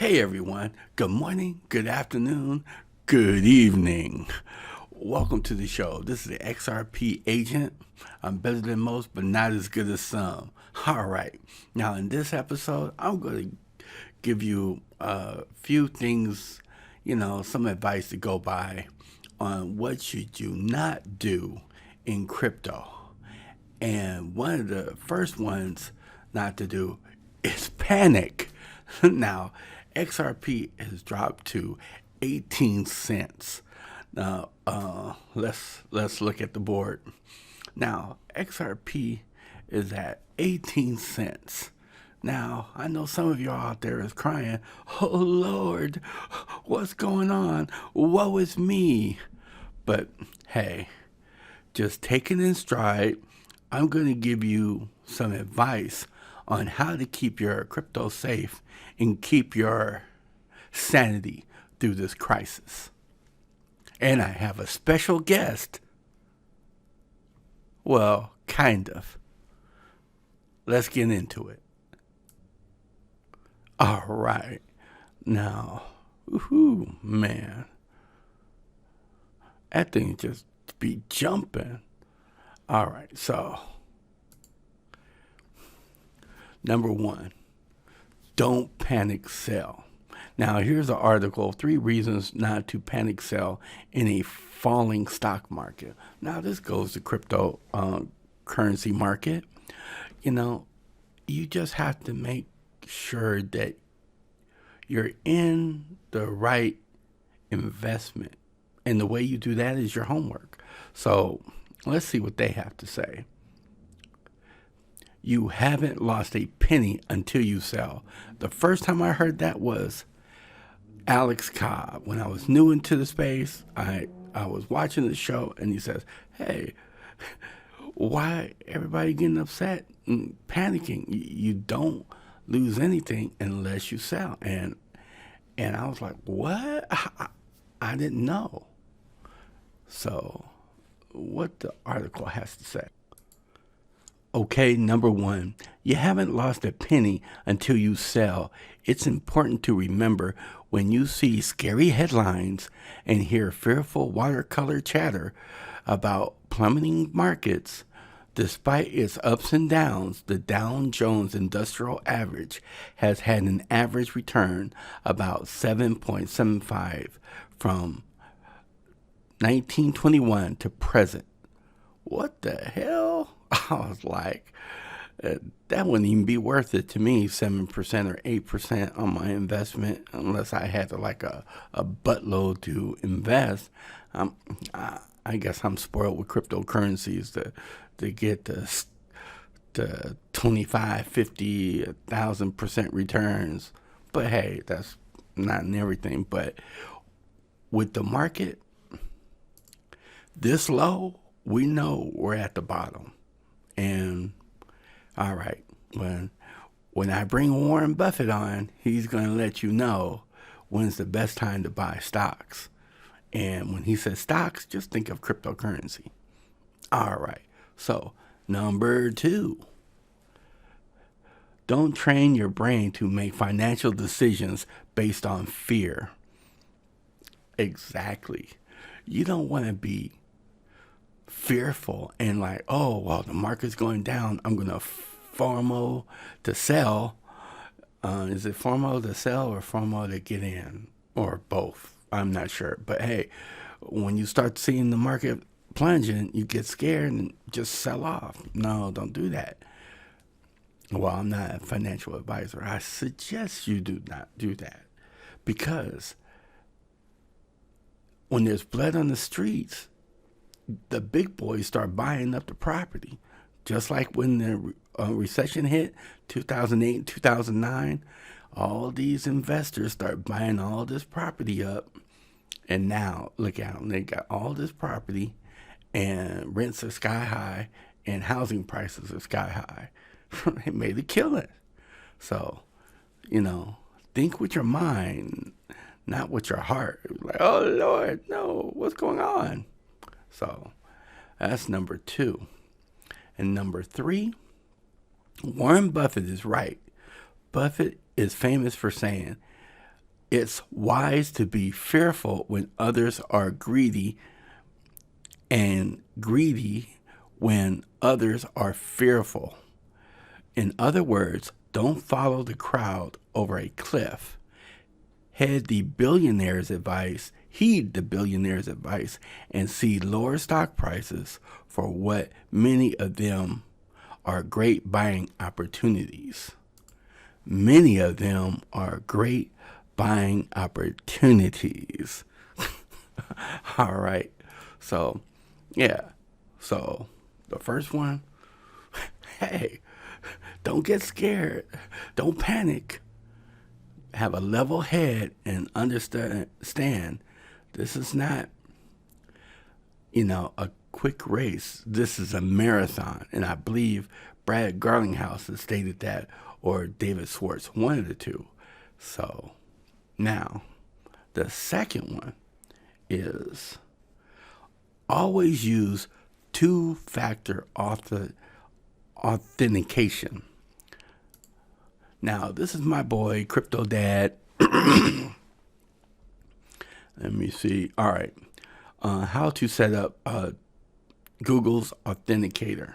Hey everyone, good morning, good afternoon, good evening. Welcome to the show. This is the XRP Agent. I'm better than most, but not as good as some. All right, now in this episode, I'm going to give you a few things, some advice to go by on what should you not do in crypto. And one of the first ones not to do is panic. Now, XRP has dropped to 18 cents. Now, let's look at the board. Now, XRP is at 18 cents. Now, I know some of y'all out there is crying, "Oh Lord, what's going on? Woe is me." But hey, just take it in stride. I'm going to give you some advice on how to keep your crypto safe and keep your sanity through this crisis. And I have a special guest. Well, kind of. Let's get into it. All right. Now, man. That thing just be jumping. All right, so number one, don't panic sell. Now, here's an article, 3 reasons not to panic sell in a falling stock market. Now, this goes to crypto currency market. You just have to make sure that you're in the right investment. And the way you do that is your homework. So let's see what they have to say. You haven't lost a penny until you sell. The first time I heard that was Alex Cobb. When I was new into the space, I was watching the show and he says, "Hey, why everybody getting upset and panicking? You don't lose anything unless you sell." And I was like, "What? I didn't know." So what the article has to say. Okay, number one, you haven't lost a penny until you sell. It's important to remember when you see scary headlines and hear fearful watercolor chatter about plummeting markets. Despite its ups and downs, the Dow Jones Industrial Average has had an average return about 7.75 from 1921 to present. What the hell? I was like, that wouldn't even be worth it to me, 7% or 8% on my investment, unless I had like a buttload to invest. I guess I'm spoiled with cryptocurrencies to get the 25, 50, 1,000% returns. But hey, that's not in everything. But with the market this low, we know we're at the bottom. And all right, when I bring Warren Buffett on, he's going to let you know when's the best time to buy stocks. And when he says stocks, just think of cryptocurrency. All right, so number 2, don't train your brain to make financial decisions based on fear. Exactly. You don't want to be fearful and like, oh, well, the market's going down, I'm going to FOMO to sell. Is it FOMO to sell or FOMO to get in? Or both? I'm not sure. But hey, when you start seeing the market plunging, you get scared and just sell off. No, don't do that. Well, I'm not a financial advisor. I suggest you do not do that, because when there's blood on the streets, the big boys start buying up the property. Just like when the recession hit, 2008 and 2009, all these investors start buying all this property up. And now, look at them. They got all this property, and rents are sky high, and housing prices are sky high. They made a killing. So, think with your mind, not with your heart. Like, oh, Lord, no, what's going on? So that's number 2. And number 3, Warren Buffett is right. Buffett is famous for saying, It's wise to be fearful when others are greedy, and greedy when others are fearful. In other words, don't follow the crowd over a cliff. Heed the billionaire's advice, and see lower stock prices for what many of them are great buying opportunities. Many of them are great buying opportunities. All right. So, yeah. So, the first one, hey, don't get scared. Don't panic. Have a level head and understand this is not, a quick race. This is a marathon. And I believe Brad Garlinghouse has stated that, or David Schwartz, one of the two. So now, the second one is always use two-factor authentication. Now, this is my boy, Crypto Dad. Let me see. All right. How to set up Google's Authenticator.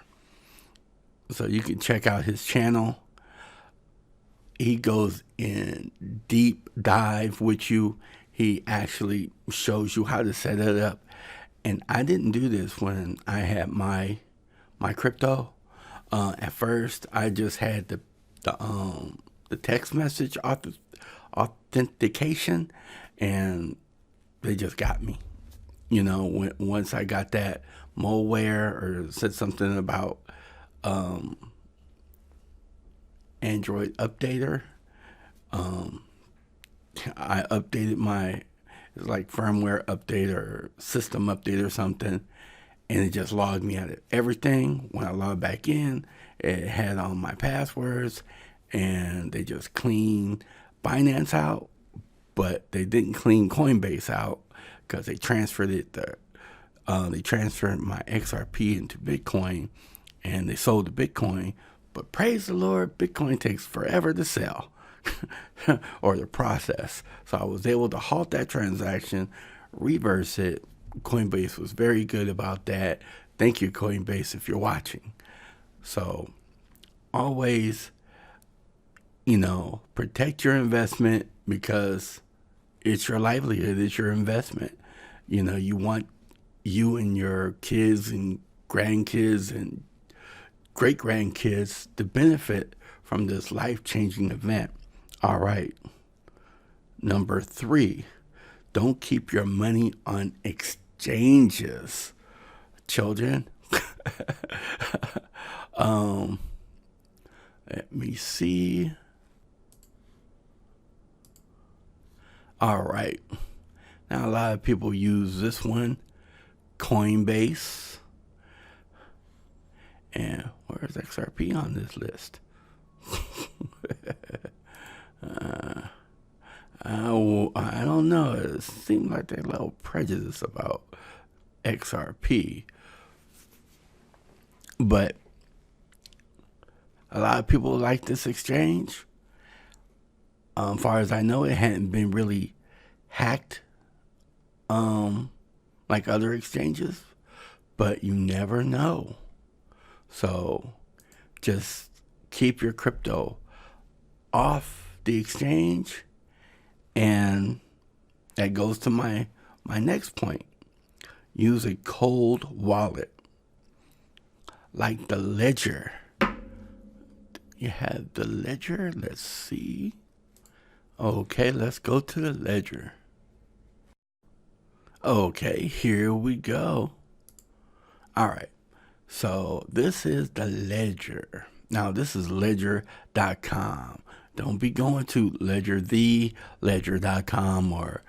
So you can check out his channel. He goes in deep dive with you. He actually shows you how to set it up. And I didn't do this when I had my crypto. At first, I just had the text message authentication, and they just got me. Once I got that malware or said something about Android updater, I updated it's like firmware update or system update or something, and it just logged me out of everything. When I logged back in, it had all my passwords, and they just cleaned Binance out, but they didn't clean Coinbase out because they transferred they transferred my XRP into Bitcoin, and they sold the Bitcoin. But praise the Lord, Bitcoin takes forever to sell or to process. So I was able to halt that transaction, reverse it. Coinbase was very good about that. Thank you, Coinbase, if you're watching. So always, protect your investment, because it's your livelihood, it's your investment. You want you and your kids and grandkids and great-grandkids to benefit from this life-changing event. All right. Number 3, don't keep your money on exchanges, children. Let me see. All right. Now, a lot of people use this one, Coinbase. And where's XRP on this list? I don't know. It seems like they're a little prejudiced about XRP. But a lot of people like this exchange. As far as I know, it hadn't been really hacked like other exchanges, but you never know. So just keep your crypto off the exchange. And that goes to my next point. Use a cold wallet, like the Ledger. You have the Ledger. Let's see. Okay, let's go to the Ledger. Okay, here we go. All right. So this is the Ledger. Now, this is ledger.com. Don't be going to ledger.com or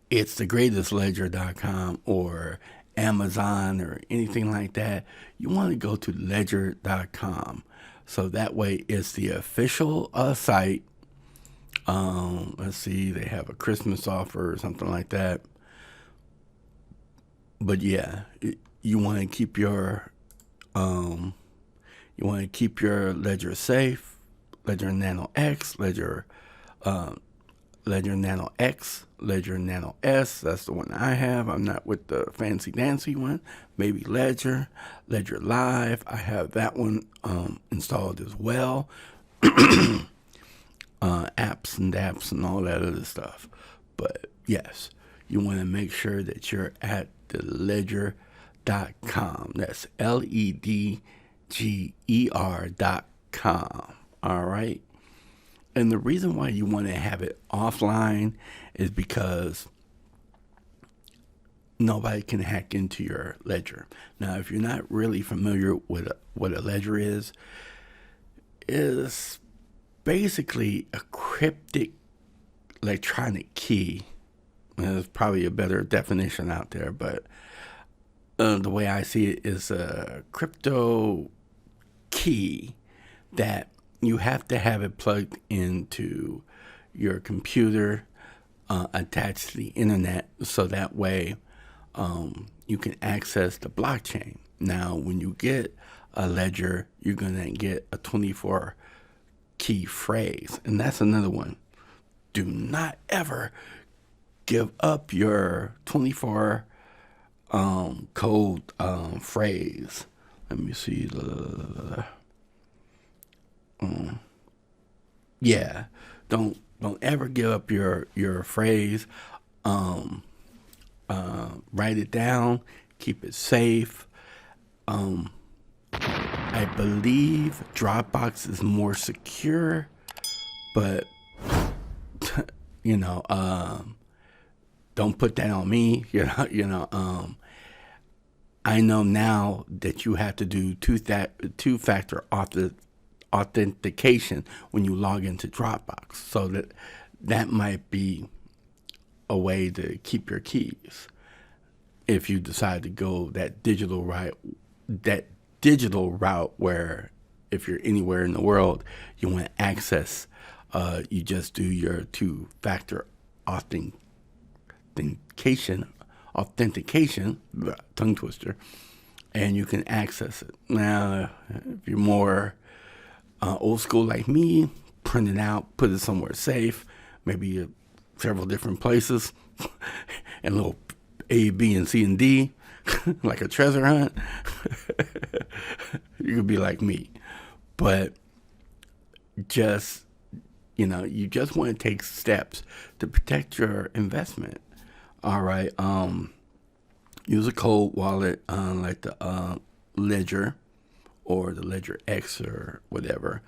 it's the greatest ledger.com or Amazon or anything like that. You want to go to ledger.com. So that way it's the official site. Let's see, they have a Christmas offer or something like that. But yeah, you want to keep your Ledger safe, Ledger Nano X, Ledger Ledger Nano X, Ledger Nano S. That's the one I have. I'm not with the fancy dancy one. Maybe Ledger, Ledger Live. I have that one installed as well. Apps and dapps and all that other stuff. But yes, you want to make sure that you're at the ledger.com. That's LEDGER.com. All right. And the reason why you want to have it offline is because nobody can hack into your ledger. Now, if you're not really familiar with what a ledger is basically a cryptic electronic key. There's probably a better definition out there, but the way I see it is a crypto key that you have to have it plugged into your computer, attached to the internet, so that way you can access the blockchain. Now, when you get a ledger, you're going to get a 24 key phrase, and that's another one. Do not ever give up your 24 code phrase. Let me see. Yeah, don't ever give up your phrase. Write it down. Keep it safe. I believe Dropbox is more secure, but don't put that on me. I know now that you have to do two-factor authentication when you log into Dropbox, so that might be a way to keep your keys if you decide to go that digital route where if you're anywhere in the world you want access, you just do your two-factor authentication, tongue twister, and you can access it. Now, if you're more old school like me, print it out, put it somewhere safe, maybe several different places, and little A, B, and C, and D, like a treasure hunt. You could be like me. But just, you just want to take steps to protect your investment. All right. Use a cold wallet like the Ledger or the Ledger X or whatever.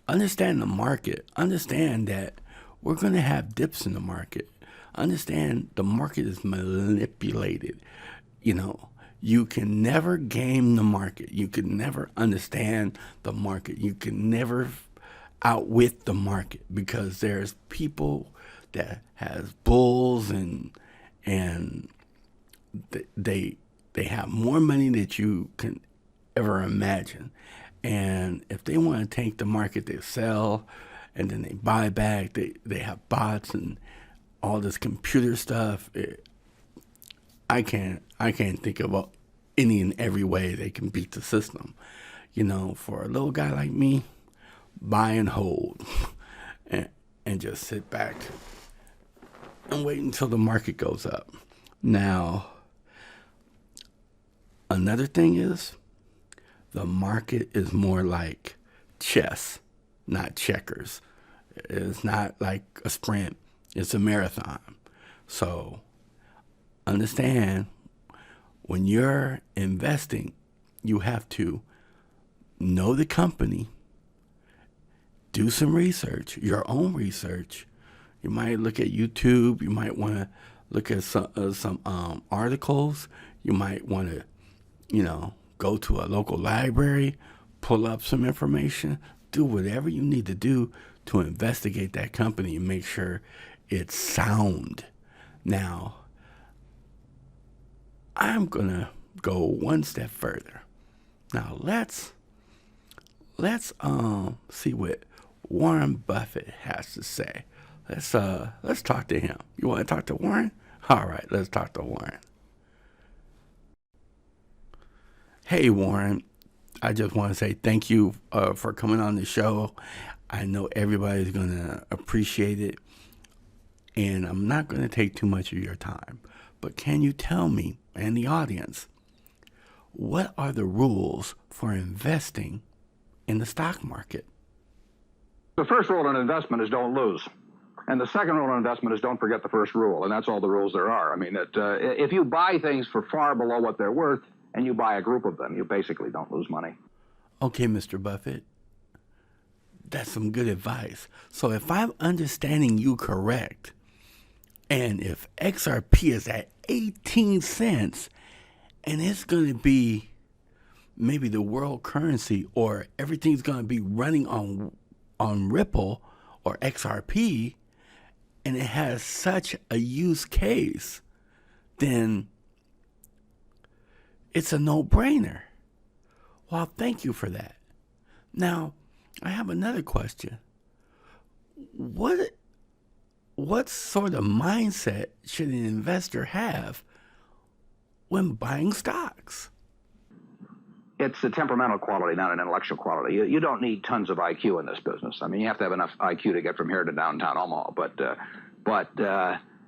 Understand the market. Understand that we're going to have dips in the market. Understand the market is manipulated. You can never game the market. You can never understand the market. You can never outwit the market, because there's people that has bulls and they have more money than you can ever imagine. And if they want to tank the market, they sell and then they buy back. They have bots and all this computer stuff. I can't think of any and every way they can beat the system. For a little guy like me, buy and hold and just sit back and wait until the market goes up. Now, another thing is, the market is more like chess, not checkers. It's not like a sprint, it's a marathon. So understand, when you're investing, you have to know the company, do some research, your own research. You might look at YouTube. You might want to look at some articles. You might want to, go to a local library, pull up some information, do whatever you need to do to investigate that company and make sure it's sound. Now, I'm going to go one step further. Now, let's see what Warren Buffett has to say. Let's talk to him. You want to talk to Warren? All right, let's talk to Warren. Hey, Warren, I just want to say thank you for coming on the show. I know everybody's going to appreciate it, and I'm not going to take too much of your time. But can you tell me and the audience, what are the rules for investing in the stock market? The first rule in investment is don't lose. And the second rule in investment is don't forget the first rule, and that's all the rules there are. I mean, if you buy things for far below what they're worth and you buy a group of them, you basically don't lose money. Okay, Mr. Buffett, that's some good advice. So if I'm understanding you correct, and if XRP is at 18 cents and it's going to be maybe the world currency, or everything's going to be running on Ripple or XRP, and it has such a use case, then it's a no-brainer. Well, thank you for that. Now, I have another question. What sort of mindset should an investor have when buying stocks? It's a temperamental quality, not an intellectual quality. You don't need tons of IQ in this business. I mean, you have to have enough IQ to get from here to downtown Omaha, but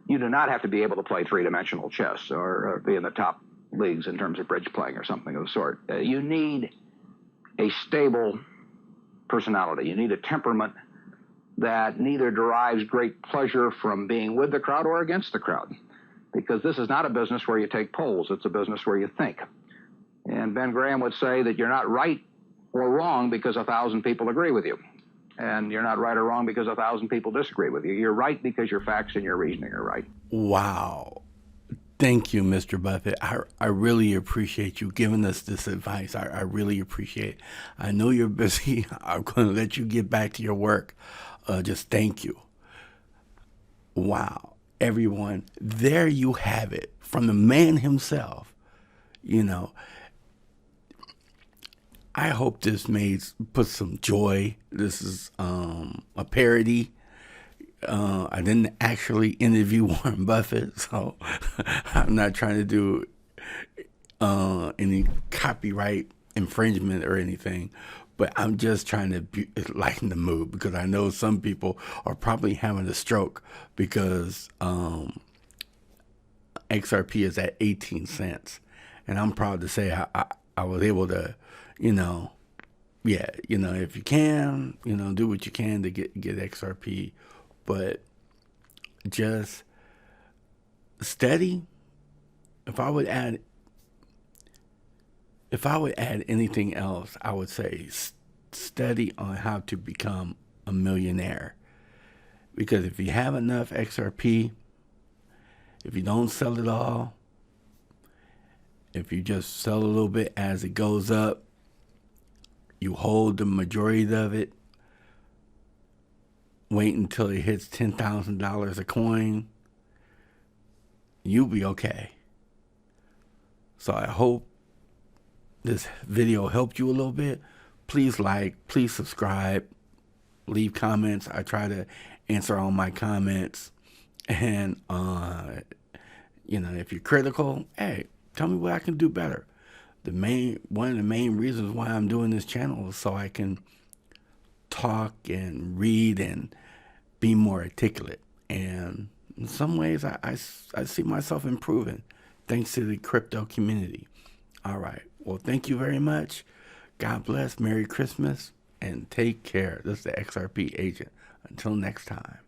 you do not have to be able to play three-dimensional chess or be in the top leagues in terms of bridge playing or something of the sort. You need a stable personality. You need a temperament that neither derives great pleasure from being with the crowd or against the crowd, because this is not a business where you take polls. It's a business where you think. And Ben Graham would say that you're not right or wrong because 1,000 people agree with you. And you're not right or wrong because 1,000 people disagree with you. You're right because your facts and your reasoning are right. Wow. Thank you, Mr. Buffett. I really appreciate you giving us this advice. I really appreciate it. I know you're busy. I'm going to let you get back to your work. Just thank you. Wow. Everyone, there you have it from the man himself. You know, I hope this put some joy. This is a parody. I didn't actually interview Warren Buffett, so I'm not trying to do any copyright infringement or anything. But I'm just trying to lighten the mood, because I know some people are probably having a stroke because XRP is at 18 cents. And I'm proud to say I was able to, if you can, do what you can to get XRP. But just steady. If I would add anything else, I would say study on how to become a millionaire. Because if you have enough XRP, if you don't sell it all, if you just sell a little bit as it goes up, you hold the majority of it, wait until it hits $10,000 a coin, you'll be okay. So I hope this video helped you a little bit. Please like, please subscribe, leave comments. I try to answer all my comments. And, if you're critical, hey, tell me what I can do better. One of the main reasons why I'm doing this channel is so I can talk and read and be more articulate. And in some ways, I see myself improving thanks to the crypto community. All right. Well, thank you very much. God bless. Merry Christmas and take care. This is the XRP Agent. Until next time.